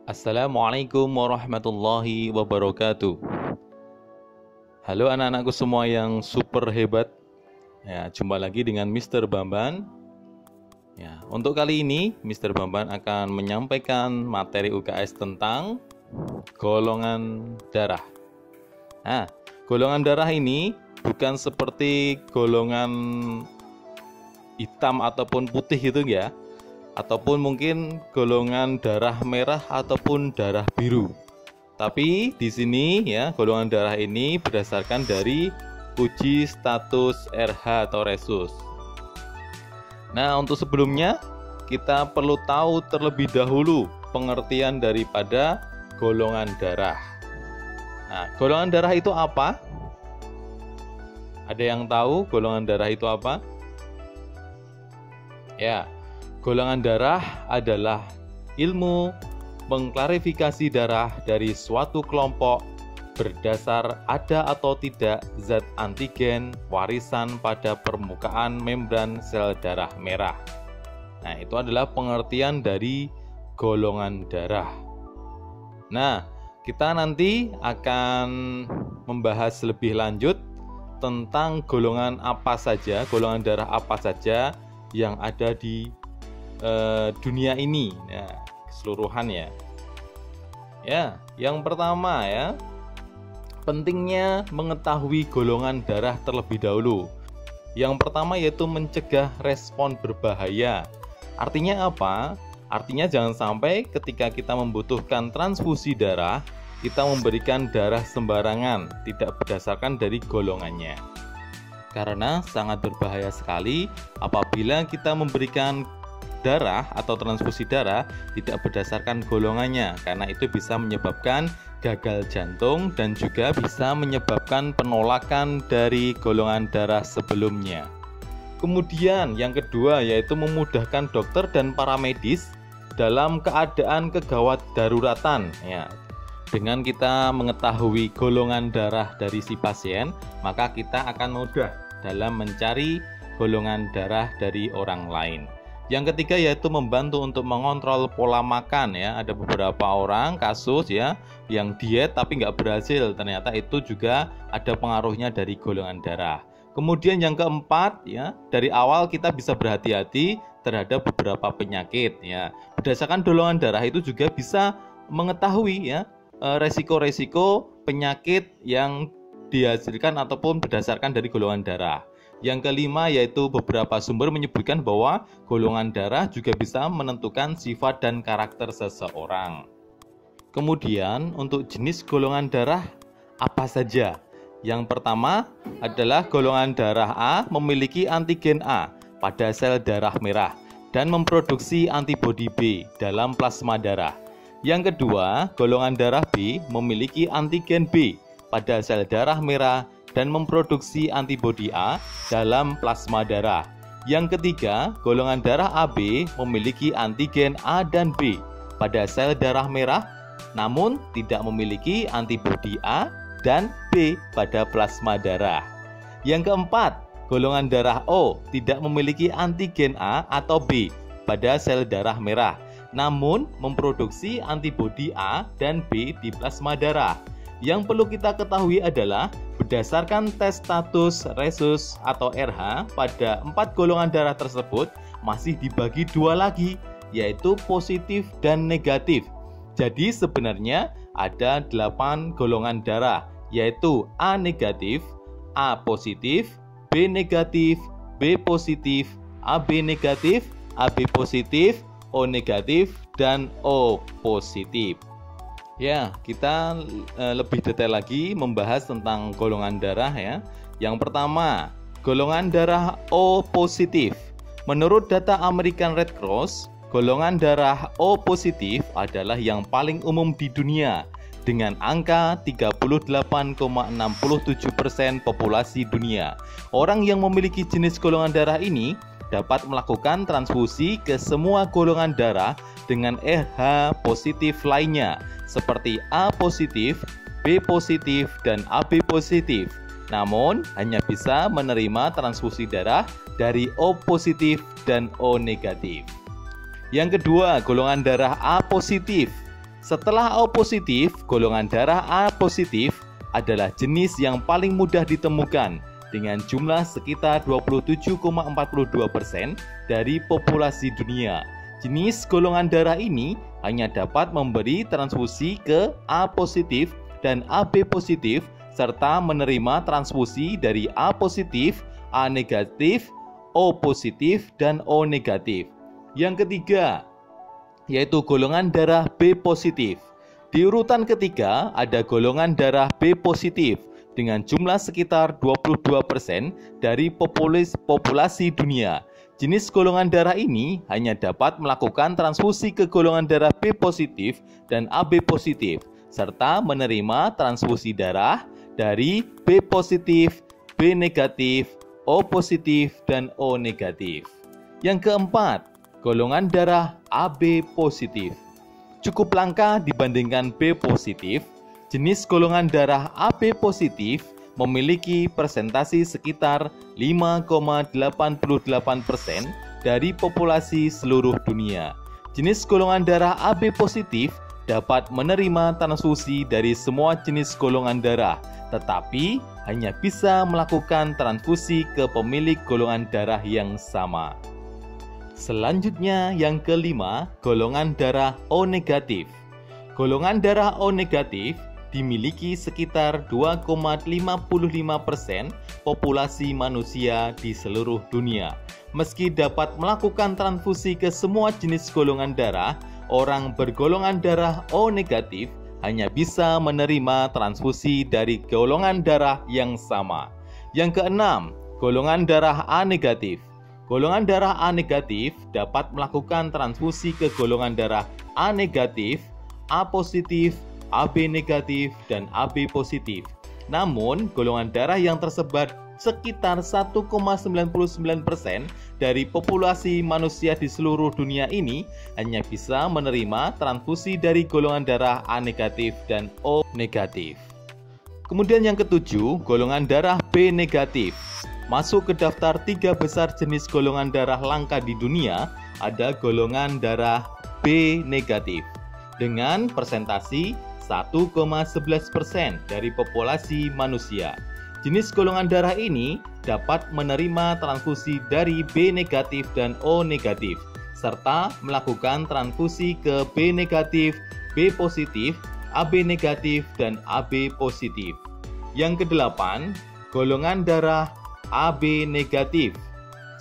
Assalamualaikum warahmatullahi wabarakatuh. Halo anak-anakku semua yang super hebat. Ya, jumpa lagi dengan Mr. Bamban. Ya, untuk kali ini Mr. Bamban akan menyampaikan materi UKS tentang golongan darah. Nah, golongan darah ini bukan seperti golongan hitam ataupun putih gitu ya, ataupun mungkin golongan darah merah ataupun darah biru. Tapi di sini ya, golongan darah ini berdasarkan dari uji status RH atau Rhesus. Nah, untuk sebelumnya kita perlu tahu terlebih dahulu pengertian daripada golongan darah. Nah, golongan darah itu apa? Ada yang tahu golongan darah itu apa? Ya, golongan darah adalah ilmu mengklarifikasi darah dari suatu kelompok berdasar ada atau tidak zat antigen warisan pada permukaan membran sel darah merah. Nah, itu adalah pengertian dari golongan darah. Nah, kita nanti akan membahas lebih lanjut tentang golongan apa saja, golongan darah apa saja yang ada di dunia ini, ya, keseluruhannya. Ya, yang pertama ya, pentingnya mengetahui golongan darah terlebih dahulu. Yang pertama yaitu mencegah respon berbahaya. Artinya apa? Artinya jangan sampai ketika kita membutuhkan transfusi darah, kita memberikan darah sembarangan, tidak berdasarkan dari golongannya. Karena sangat berbahaya sekali apabila kita memberikan darah atau transfusi darah tidak berdasarkan golongannya, karena itu bisa menyebabkan gagal jantung dan juga bisa menyebabkan penolakan dari golongan darah sebelumnya. Kemudian yang kedua yaitu memudahkan dokter dan para medis dalam keadaan kegawat daruratan ya. Dengan kita mengetahui golongan darah dari si pasien, maka kita akan mudah dalam mencari golongan darah dari orang lain. Yang ketiga yaitu membantu untuk mengontrol pola makan ya. Ada beberapa orang kasus ya yang diet tapi nggak berhasil, ternyata itu juga ada pengaruhnya dari golongan darah. Kemudian yang keempat ya, dari awal kita bisa berhati-hati terhadap beberapa penyakit ya. Berdasarkan golongan darah itu juga bisa mengetahui ya resiko-resiko penyakit yang dihasilkan ataupun berdasarkan dari golongan darah. Yang kelima yaitu beberapa sumber menyebutkan bahwa golongan darah juga bisa menentukan sifat dan karakter seseorang. Kemudian untuk jenis golongan darah apa saja? Yang pertama adalah golongan darah A memiliki antigen A pada sel darah merah dan memproduksi antibodi B dalam plasma darah. Yang kedua, golongan darah B memiliki antigen B pada sel darah merah dan memproduksi antibodi A dalam plasma darah. Yang ketiga, golongan darah AB memiliki antigen A dan B pada sel darah merah, namun tidak memiliki antibodi A dan B pada plasma darah. Yang keempat, golongan darah O tidak memiliki antigen A atau B pada sel darah merah, namun memproduksi antibodi A dan B di plasma darah. Yang perlu kita ketahui adalah berdasarkan tes status Rhesus atau RH pada 4 golongan darah tersebut masih dibagi dua lagi, yaitu positif dan negatif. Jadi sebenarnya ada 8 golongan darah, yaitu A negatif, A positif, B negatif, B positif, AB negatif, AB positif, O negatif, dan O positif. Ya, kita lebih detail lagi membahas tentang golongan darah ya. Yang pertama, golongan darah O positif. Menurut data American Red Cross, golongan darah O positif adalah yang paling umum di dunia dengan angka 38,67% populasi dunia. Orang yang memiliki jenis golongan darah ini dapat melakukan transfusi ke semua golongan darah dengan RH positif lainnya seperti A positif, B positif, dan AB positif. Namun hanya bisa menerima transfusi darah dari O positif dan O negatif. Yang kedua, golongan darah A positif. Setelah O positif, golongan darah A positif adalah jenis yang paling mudah ditemukan dengan jumlah sekitar 27,42% dari populasi dunia. Jenis golongan darah ini hanya dapat memberi transfusi ke A positif dan AB positif serta menerima transfusi dari A positif, A negatif, O positif, dan O negatif. Yang ketiga, yaitu golongan darah B positif. Di urutan ketiga ada golongan darah B positif dengan jumlah sekitar 22% dari populasi dunia. Jenis golongan darah ini hanya dapat melakukan transfusi ke golongan darah B positif dan AB positif, serta menerima transfusi darah dari B positif, B negatif, O positif, dan O negatif. Yang keempat, golongan darah AB positif. Cukup langka dibandingkan B positif. Jenis golongan darah AB positif memiliki persentase sekitar 5,88% dari populasi seluruh dunia. Jenis golongan darah AB positif dapat menerima transfusi dari semua jenis golongan darah, tetapi hanya bisa melakukan transfusi ke pemilik golongan darah yang sama. Selanjutnya yang kelima, golongan darah O negatif. Golongan darah O negatif dimiliki sekitar 2,55% populasi manusia di seluruh dunia. Meski dapat melakukan transfusi ke semua jenis golongan darah, orang bergolongan darah O negatif hanya bisa menerima transfusi dari golongan darah yang sama. Yang keenam, golongan darah A negatif. Golongan darah A negatif dapat melakukan transfusi ke golongan darah A negatif, A positif, AB negatif, dan AB positif. Namun, golongan darah yang tersebar sekitar 1,99% dari populasi manusia di seluruh dunia ini hanya bisa menerima transfusi dari golongan darah A negatif dan O negatif. Kemudian yang ketujuh, golongan darah B negatif. Masuk ke daftar 3 besar jenis golongan darah langka di dunia, ada golongan darah B negatif dengan persentase 1,11% dari populasi manusia. Jenis golongan darah ini dapat menerima transfusi dari B negatif dan O negatif, serta melakukan transfusi ke B negatif, B positif, AB negatif, dan AB positif. Yang kedelapan, golongan darah AB negatif.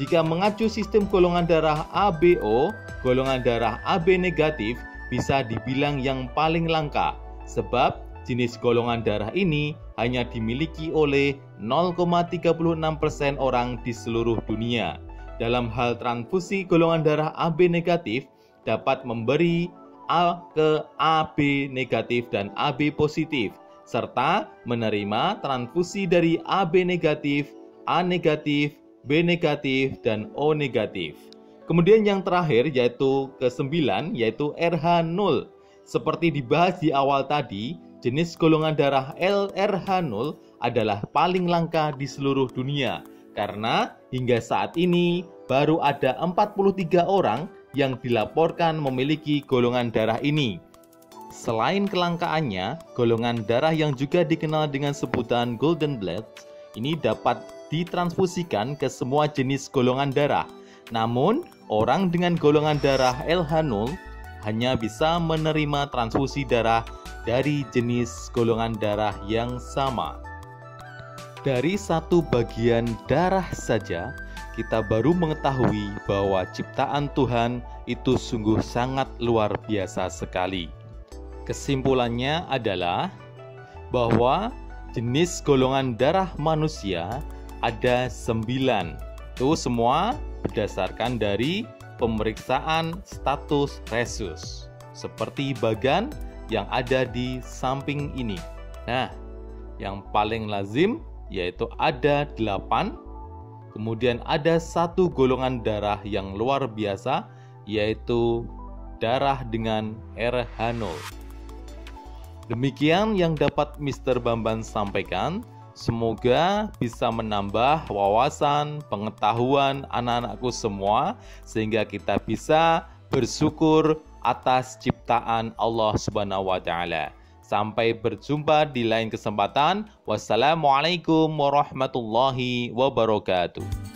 Jika mengacu sistem golongan darah ABO, golongan darah AB negatif bisa dibilang yang paling langka, sebab jenis golongan darah ini hanya dimiliki oleh 0,36% orang di seluruh dunia. Dalam hal transfusi, golongan darah AB negatif dapat memberi A ke AB negatif dan AB positif, serta menerima transfusi dari AB negatif, A negatif, B negatif, dan O negatif. Kemudian yang terakhir yaitu ke-9 yaitu RH0. Seperti dibahas di awal tadi, jenis golongan darah LRH0 adalah paling langka di seluruh dunia karena hingga saat ini baru ada 43 orang yang dilaporkan memiliki golongan darah ini. Selain kelangkaannya, golongan darah yang juga dikenal dengan sebutan golden blood ini dapat ditransfusikan ke semua jenis golongan darah. Namun, orang dengan golongan darah LH0 hanya bisa menerima transfusi darah dari jenis golongan darah yang sama. Dari satu bagian darah saja, kita baru mengetahui bahwa ciptaan Tuhan itu sungguh sangat luar biasa sekali. Kesimpulannya adalah bahwa jenis golongan darah manusia ada 9. Itu semua berdasarkan dari pemeriksaan status rhesus seperti bagan yang ada di samping ini. Nah, yang paling lazim yaitu ada 8. Kemudian ada satu golongan darah yang luar biasa yaitu darah dengan RH0. Demikian yang dapat Mr. Bamban sampaikan. Semoga bisa menambah wawasan, pengetahuan anak-anakku semua sehingga kita bisa bersyukur atas ciptaan Allah Subhanahu wa taala. Sampai berjumpa di lain kesempatan. Wassalamualaikum warahmatullahi wabarakatuh.